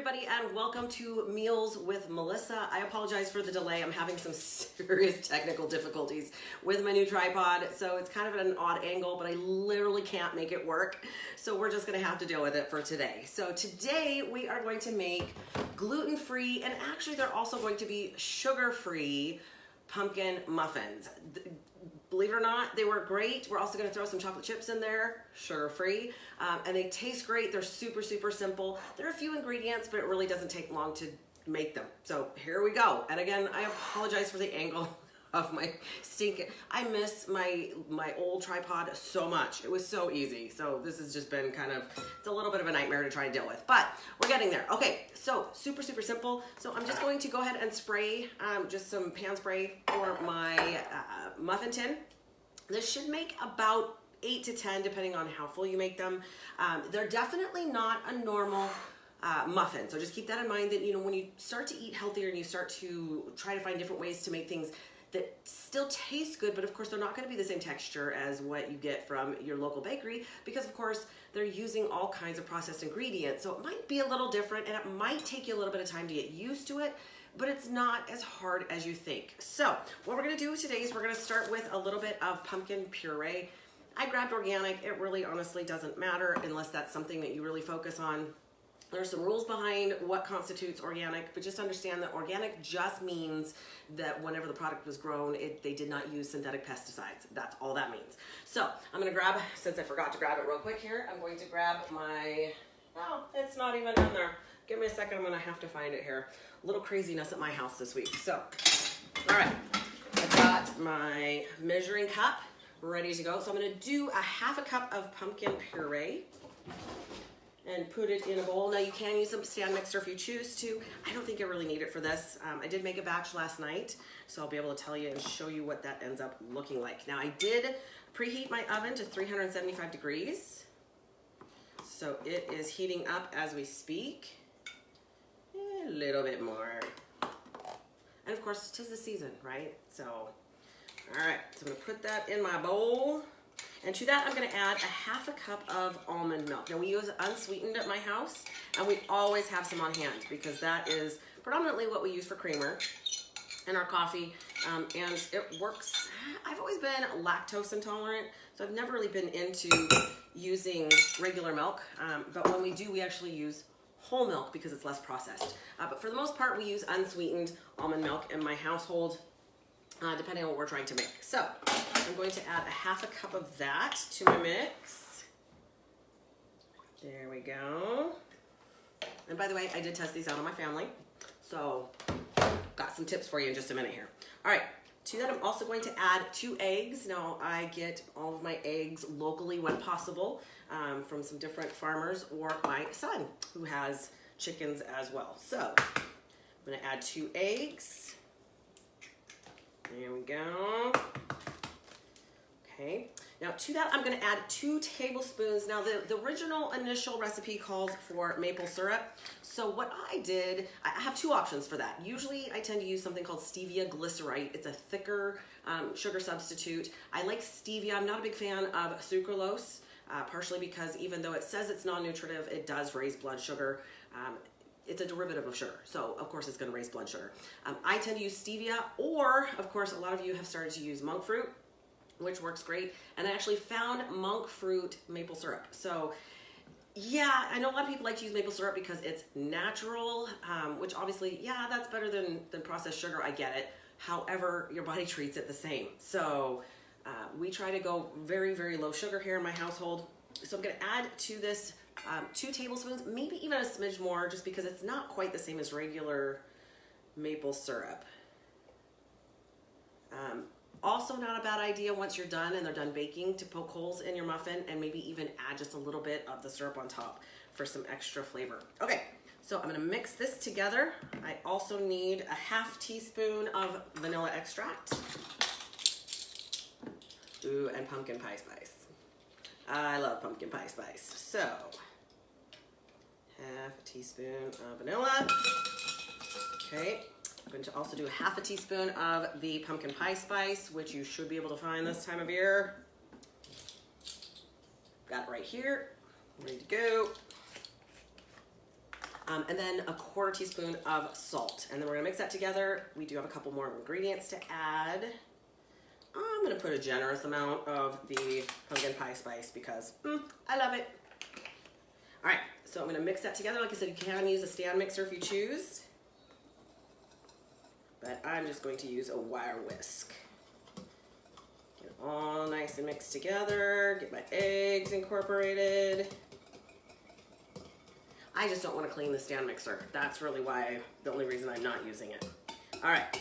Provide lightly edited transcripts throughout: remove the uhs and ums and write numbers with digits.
everybody, and welcome to Meals with Melissa. I apologize for the delay. I'm having some serious technical difficulties with my new tripod, so it's kind of at an odd angle, but I literally can't make it work. So we're just gonna have to deal with it for today. So today we are going to make gluten-free, and actually they're also going to be sugar-free pumpkin muffins. Believe it or not, they were great. We're also gonna throw some chocolate chips in there, sugar-free, and they taste great. They're super, super simple. There are a few ingredients, but it really doesn't take long to make them. So here we go. And again, I apologize for the angle of my stinking. I miss my old tripod so much. It was so easy. So this has just been kind of, it's a little bit of a nightmare to try and deal with, but we're getting there. Okay, so super, super simple. So I'm just going to go ahead and spray just some pan spray for my muffin tin. This should make about 8 to 10, depending on how full you make them. They're definitely not a normal muffin. So just keep that in mind that, you know, when you start to eat healthier and you start to try to find different ways to make things that still taste good, but of course they're not going to be the same texture as what you get from your local bakery, because of course they're using all kinds of processed ingredients. So it might be a little different, and it might take you a little bit of time to get used to it, but it's not as hard as you think. So what we're going to do today is we're going to start with a little bit of pumpkin puree. I grabbed organic. It really honestly doesn't matter unless that's something that you really focus on. There's some rules behind what constitutes organic, but just understand that organic just means that whenever the product was grown, they did not use synthetic pesticides. That's all that means. So I'm gonna grab, since I forgot to grab it real quick here, I'm going to grab my, oh, it's not even in there. Give me a second, I'm gonna have to find it here. A little craziness at my house this week. So, all right, I've got my measuring cup ready to go. So I'm gonna do a half a cup of pumpkin puree and put it in a bowl. Now you can use a stand mixer if you choose to. I don't think I really need it for this. I did make a batch last night, so I'll be able to tell you and show you what that ends up looking like. Now I did preheat my oven to 375 degrees. So it is heating up as we speak. A little bit more. And of course, 'tis the season, right? So, all right, so I'm gonna put that in my bowl. And to that, I'm gonna add a half a cup of almond milk. Now we use unsweetened at my house, and we always have some on hand because that is predominantly what we use for creamer in our coffee, and it works. I've always been lactose intolerant, so I've never really been into using regular milk, but when we do, we actually use whole milk because it's less processed. But for the most part, we use unsweetened almond milk in my household, depending on what we're trying to make. So I'm going to add a half a cup of that to my mix. There we go. And by the way, I did test these out on my family, so got some tips for you in just a minute here. All right, to that I'm also going to add 2 eggs. Now I get all of my eggs locally when possible from some different farmers or my son who has chickens as well. So I'm gonna add 2 eggs. There we go. Okay, now to that I'm gonna add 2 tablespoons. Now the original initial recipe calls for maple syrup. So what I did, I have 2 options for that. Usually I tend to use something called stevia glycerite. It's a thicker sugar substitute. I like stevia. I'm not a big fan of sucralose, partially because even though it says it's non-nutritive, it does raise blood sugar. It's a derivative of sugar, so of course it's going to raise blood sugar. I tend to use stevia, or of course a lot of you have started to use monk fruit, which works great. And I actually found monk fruit maple syrup. So yeah, I know a lot of people like to use maple syrup because it's natural, which obviously, yeah, that's better than processed sugar. I get it. However, your body treats it the same. So we try to go very, very low sugar here in my household. So I'm going to add to this 2 tablespoons, maybe even a smidge more, just because it's not quite the same as regular maple syrup. Also not a bad idea once you're done and they're done baking to poke holes in your muffin and maybe even add just a little bit of the syrup on top for some extra flavor. Okay, so I'm gonna mix this together. I also need a half teaspoon of vanilla extract. Ooh, and pumpkin pie spice. I love pumpkin pie spice. So, half a teaspoon of vanilla. Okay. I'm going to also do a half a teaspoon of the pumpkin pie spice, which you should be able to find this time of year. Got it right here, ready to go. and then a 1/4 teaspoon of salt. And then we're gonna mix that together. We do have a couple more ingredients to add. I'm gonna put a generous amount of the pumpkin pie spice because I love it. All right, so I'm gonna mix that together. Like I said, you can use a stand mixer if you choose, but I'm just going to use a wire whisk. Get it all nice and mixed together, get my eggs incorporated. I just don't want to clean the stand mixer. That's really the only reason I'm not using it. All right,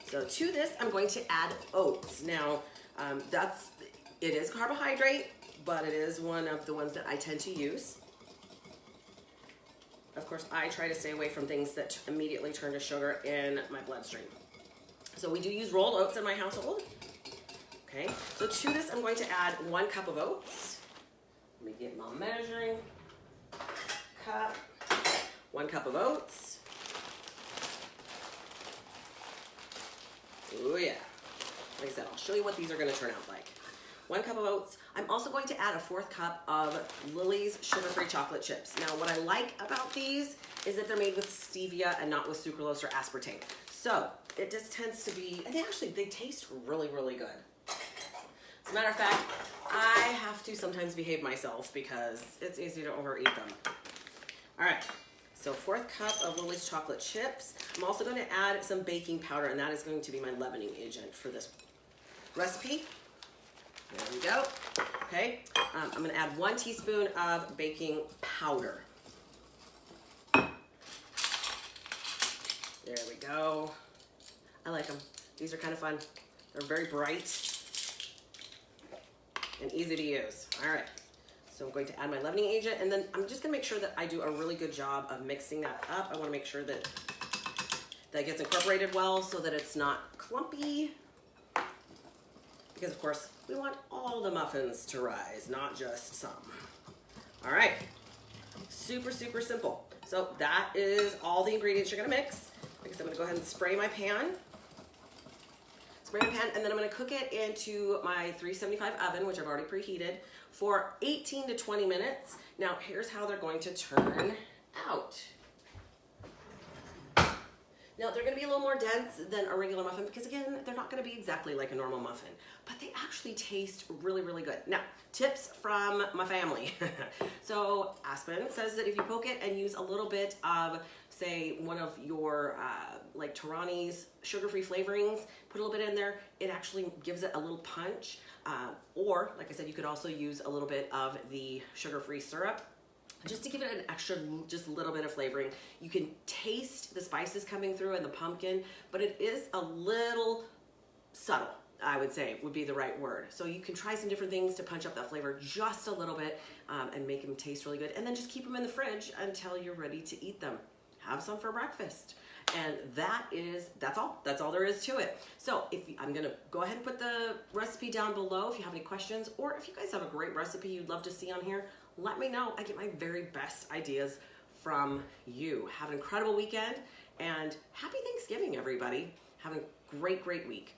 so to this, I'm going to add oats. Now, it is carbohydrate, but it is one of the ones that I tend to use. Of course, I try to stay away from things that immediately turn to sugar in my bloodstream. So we do use rolled oats in my household. Okay, so to this, I'm going to add 1 cup of oats. Let me get my measuring cup. 1 cup of oats. Oh yeah. Like I said, I'll show you what these are going to turn out like. 1 cup of oats. I'm also going to add a 4th cup of Lily's sugar-free chocolate chips. Now, what I like about these is that they're made with stevia and not with sucralose or aspartame. So it just tends to be, and they taste really, really good. As a matter of fact, I have to sometimes behave myself because it's easy to overeat them. All right, so 4th cup of Lily's chocolate chips. I'm also going to add some baking powder, and that is going to be my leavening agent for this recipe. There we go. Okay, I'm going to add 1 teaspoon of baking powder. There we go. I like them. These are kind of fun. They're very bright and easy to use. All right, so I'm going to add my leavening agent, and then I'm just going to make sure that I do a really good job of mixing that up. I want to make sure that that gets incorporated well so that it's not clumpy. Because of course, we want all the muffins to rise, not just some. All right, super, super simple. So that is all the ingredients you're gonna mix. Like I said, I'm gonna go ahead and spray my pan. And then I'm gonna cook it into my 375 oven, which I've already preheated, for 18 to 20 minutes. Now, here's how they're going to turn out. Now, they're gonna be a little more dense than a regular muffin because, again, they're not gonna be exactly like a normal muffin, but they actually taste really, really good. Now, tips from my family. So Aspen says that if you poke it and use a little bit of, say, one of your like Tarani's sugar-free flavorings, put a little bit in there, it actually gives it a little punch. Or, like I said, you could also use a little bit of the sugar-free syrup, just to give it an extra, just a little bit of flavoring. You can taste the spices coming through and the pumpkin, but it is a little subtle, I would say would be the right word. So you can try some different things to punch up that flavor just a little bit and make them taste really good. And then just keep them in the fridge until you're ready to eat them. Have some for breakfast. And that's all. That's all there is to it. So I'm gonna go ahead and put the recipe down below if you have any questions, or if you guys have a great recipe you'd love to see on here, let me know. I get my very best ideas from you. Have an incredible weekend and happy Thanksgiving, everybody. Have a great, great week.